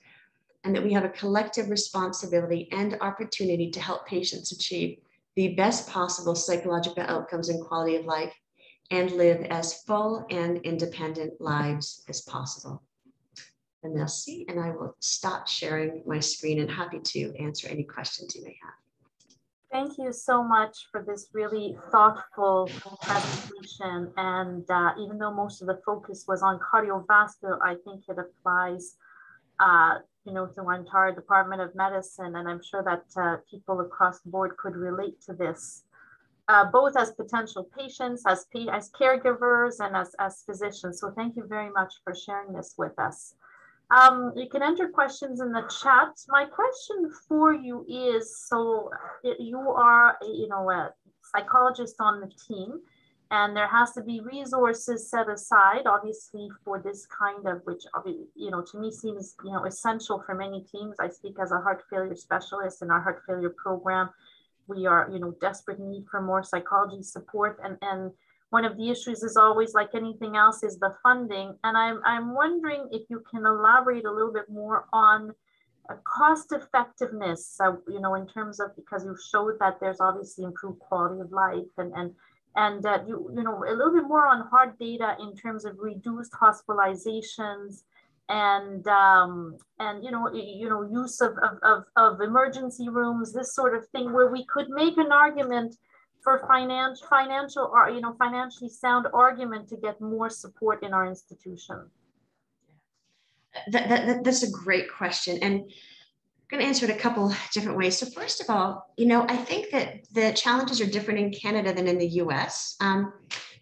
and that we have a collective responsibility and opportunity to help patients achieve the best possible psychological outcomes and quality of life and live as full and independent lives as possible. And merci, and I will stop sharing my screen and happy to answer any questions you may have. Thank you so much for this really thoughtful presentation. And even though most of the focus was on cardiovascular, I think it applies to our entire Department of Medicine. And I'm sure that people across the board could relate to this, both as potential patients, as caregivers, and as physicians. So thank you very much for sharing this with us. You can enter questions in the chat. My question for you is, so you are, a psychologist on the team, and there has to be resources set aside, obviously, for this kind of, which, to me seems, essential for many teams. I speak as a heart failure specialist in our heart failure program. We are, desperate need for more psychology support, and one of the issues is always, like anything else, is the funding. And I'm wondering if you can elaborate a little bit more on cost effectiveness, in terms of, because you showed that there's obviously improved quality of life, and a little bit more on hard data in terms of reduced hospitalizations and use of emergency rooms, this sort of thing, where we could make an argument for financially sound argument to get more support in our institution? That's a great question. And I'm going to answer it a couple different ways. So first of all, I think that the challenges are different in Canada than in the US.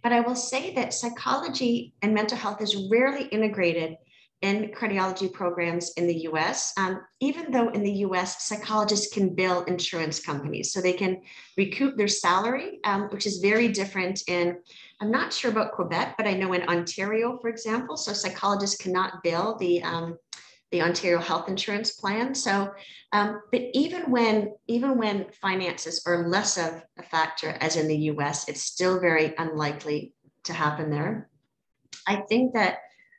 But I will say that psychology and mental health is rarely integrated in cardiology programs in the US, even though in the US, psychologists can bill insurance companies. So they can recoup their salary, which is very different in, I'm not sure about Quebec, but I know in Ontario, for example, so psychologists cannot bill the Ontario Health Insurance Plan. So, but even when finances are less of a factor as in the US, it's still very unlikely to happen there. I think that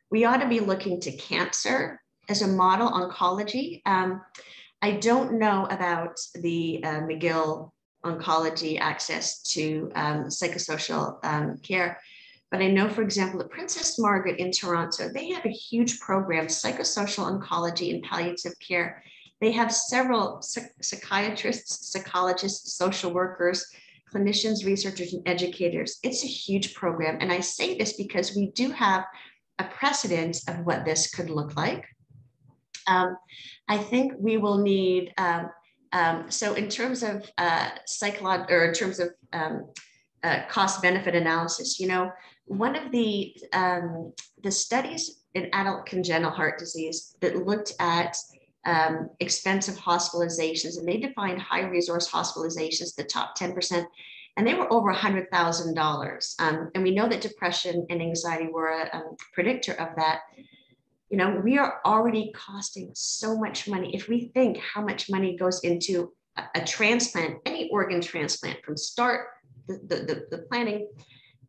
we ought to be looking to cancer as a model oncology. I don't know about the McGill oncology access to psychosocial care, but I know, for example, at Princess Margaret in Toronto, they have a huge program, psychosocial oncology and palliative care. They have several psychiatrists, psychologists, social workers, clinicians, researchers, and educators. It's a huge program. And I say this because we do have a precedent of what this could look like. I think we will need, so in terms of cost benefit analysis, you know, one of the studies in adult congenital heart disease that looked at expensive hospitalizations, and they defined high resource hospitalizations, the top 10%, and they were over $100,000. And we know that depression and anxiety were a predictor of that. You know, we are already costing so much money. If we think how much money goes into a transplant, any organ transplant from start, the planning,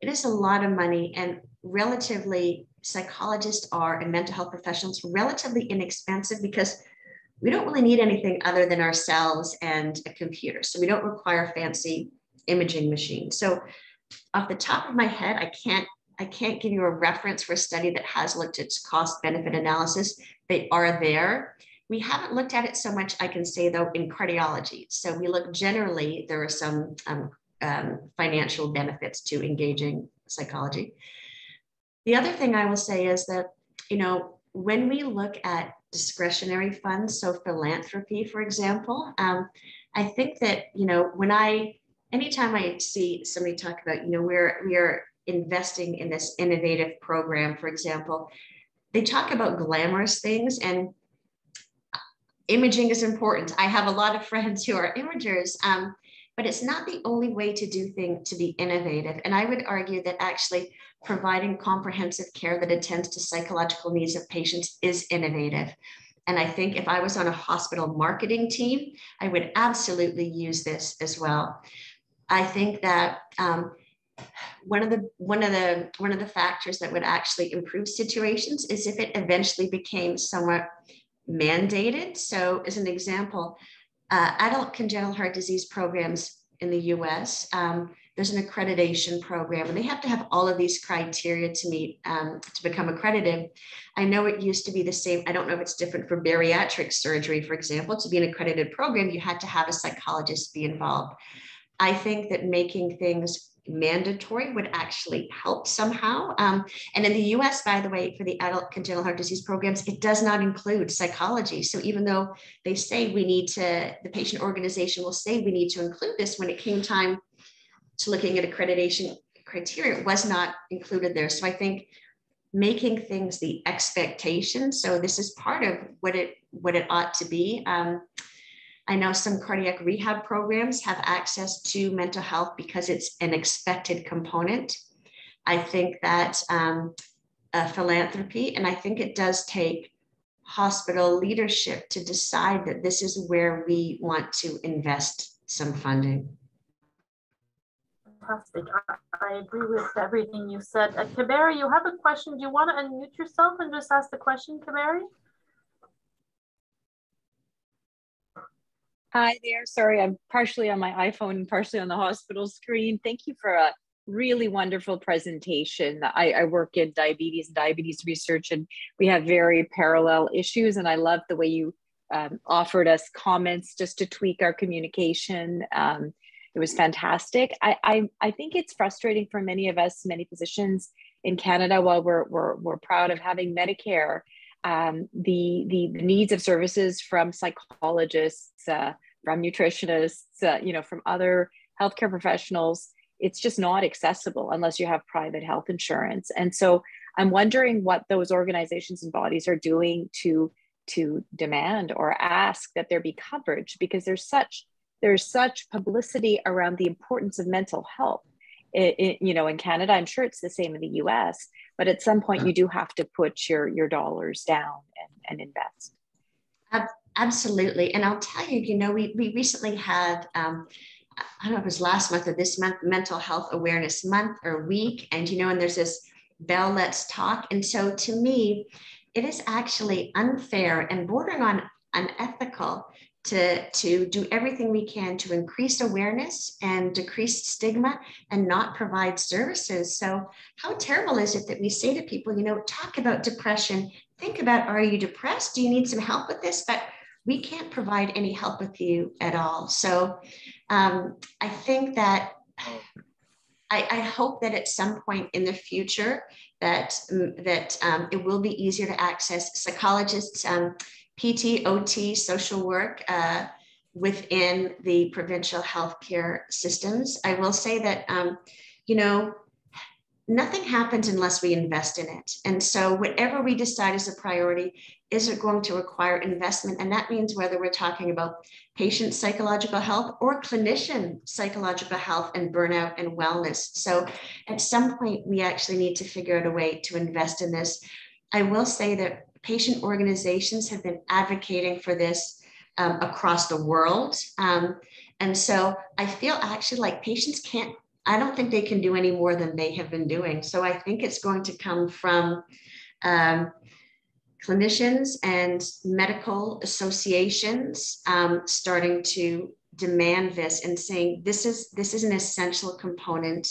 it is a lot of money, and relatively psychologists are and mental health professionals relatively inexpensive because we don't really need anything other than ourselves and a computer. So we don't require fancy imaging machines. So off the top of my head, I can't give you a reference for a study that has looked at cost benefit analysis. They are there. We haven't looked at it so much, I can say though, in cardiology. So we look generally, there are some financial benefits to engaging psychology. The other thing I will say is that, you know, when we look at discretionary funds, so philanthropy, for example, I think that, you know, anytime I see somebody talk about, you know, we're investing in this innovative program, for example, they talk about glamorous things, and imaging is important. I have a lot of friends who are imagers, but it's not the only way to do things to be innovative. And I would argue that actually providing comprehensive care that attends to psychological needs of patients is innovative. And I think if I was on a hospital marketing team, I would absolutely use this as well. I think that one of the factors that would actually improve situations is if it eventually became somewhat mandated. So as an example, adult congenital heart disease programs in the US, there's an accreditation program, and they have to have all of these criteria to meet to become accredited. I know it used to be the same. I don't know if it's different for bariatric surgery, for example. To be an accredited program, you had to have a psychologist be involved. I think that making things mandatory would actually help somehow. And in the US, by the way, for the adult congenital heart disease programs, it does not include psychology. So even though they say the patient organization will say we need to include this, when it came time to looking at accreditation criteria, it was not included there. So I think making things the expectation. So this is part of what it ought to be. I know some cardiac rehab programs have access to mental health because it's an expected component. I think that philanthropy, and I think it does take hospital leadership to decide that this is where we want to invest some funding. Fantastic. I agree with everything you said. Kaberi, you have a question. Do you want to unmute yourself and just ask the question, Kaberi? Hi there. Sorry, I'm partially on my iPhone and partially on the hospital screen. Thank you for a really wonderful presentation. I work in diabetes research, and we have very parallel issues. And I love the way you offered us comments just to tweak our communication. It was fantastic. I think it's frustrating for many of us, many physicians in Canada, while we're proud of having Medicare, the needs of services from psychologists, from nutritionists, you know, from other healthcare professionals it's just not accessible unless you have private health insurance. And so I'm wondering what those organizations and bodies are doing to demand or ask that there be coverage, because there's such publicity around the importance of mental health. In Canada, I'm sure it's the same in the US, but at some point you do have to put your dollars down and invest. Absolutely. And I'll tell you, we recently had, I don't know if it was last month or this month, Mental Health Awareness Month or Week. And, and there's this Bell Let's Talk. And so to me, it is actually unfair and bordering on unethical to do everything we can to increase awareness and decrease stigma and not provide services. So how terrible is it that we say to people, talk about depression, think about, are you depressed? Do you need some help with this? But we can't provide any help with you at all. So I think that I hope that at some point in the future that it will be easier to access psychologists, PT, OT, social work within the provincial healthcare systems. I will say that, nothing happens unless we invest in it. And so whatever we decide is a priority, is it going to require investment? And that means whether we're talking about patient psychological health or clinician psychological health and burnout and wellness. So at some point, we actually need to figure out a way to invest in this. I will say that patient organizations have been advocating for this across the world. And so I feel actually like patients I don't think they can do any more than they have been doing. So I think it's going to come from clinicians and medical associations starting to demand this and saying this is an essential component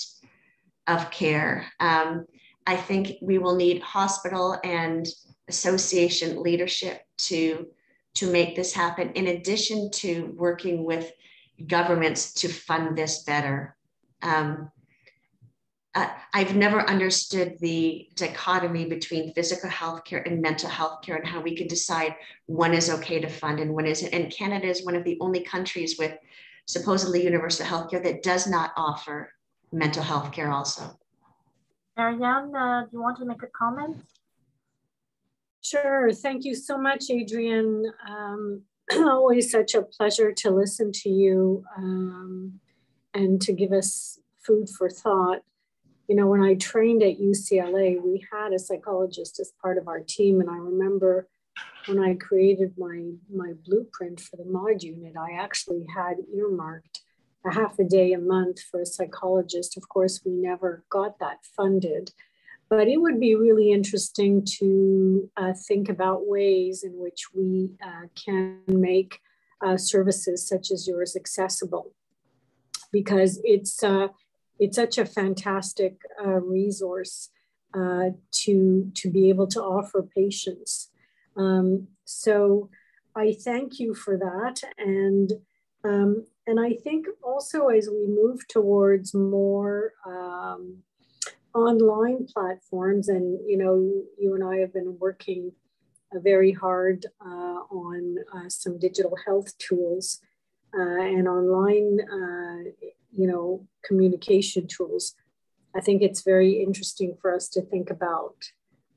of care. I think we will need hospital and association leadership to make this happen, in addition to working with governments to fund this better. I've never understood the dichotomy between physical health care and mental health care and how we can decide one is okay to fund and one isn't. And Canada is one of the only countries with supposedly universal health care that does not offer mental health care also. Adrienne, do you want to make a comment? Sure. Thank you so much, Adrienne. Always such a pleasure to listen to you and to give us food for thought. When I trained at UCLA, we had a psychologist as part of our team. And I remember when I created my blueprint for the mod unit, I actually had earmarked a half a day a month for a psychologist. Of course, we never got that funded. But it would be really interesting to think about ways in which we can make services such as yours accessible, because it's such a fantastic resource to be able to offer patients. So I thank you for that, and I think also as we move towards more online platforms, and you and I have been working very hard on some digital health tools and online communication tools. I think it's very interesting for us to think about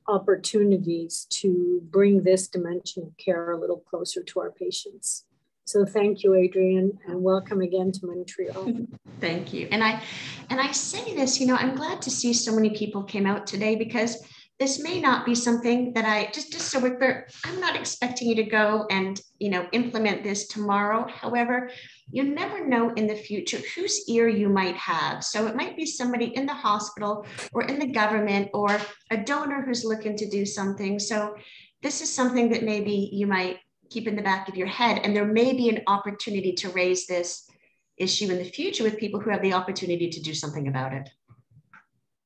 opportunities to bring this dimension of care a little closer to our patients. So thank you, Adrienne, and welcome again to Montreal. Thank you. And I say this, I'm glad to see so many people came out today, because this may not be something that I, just so we're clear, I'm not expecting you to go and, implement this tomorrow. However, you never know in the future whose ear you might have. So it might be somebody in the hospital or in the government or a donor who's looking to do something. So this is something that maybe you might keep in the back of your head, and there may be an opportunity to raise this issue in the future with people who have the opportunity to do something about it.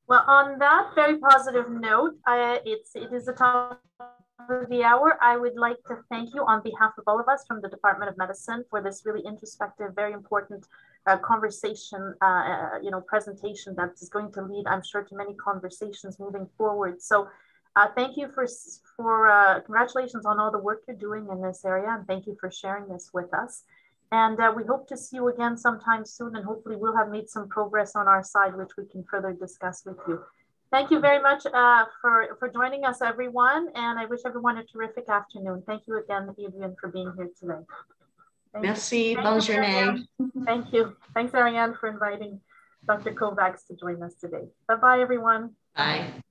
Well, on that very positive note, it is the top of the hour. I would like to thank you on behalf of all of us from the Department of Medicine for this really introspective, very important conversation, presentation that is going to lead, I'm sure, to many conversations moving forward. So thank you for congratulations on all the work you're doing in this area, and thank you for sharing this with us. And we hope to see you again sometime soon, and hopefully we'll have made some progress on our side, which we can further discuss with you. Thank you very much for joining us, everyone. And I wish everyone a terrific afternoon. Thank you again, Adrienne, for being here today. Merci, bonne journée. Thank you. Thanks, Ariane, for inviting Dr. Kovacs to join us today. Bye-bye, everyone. Bye.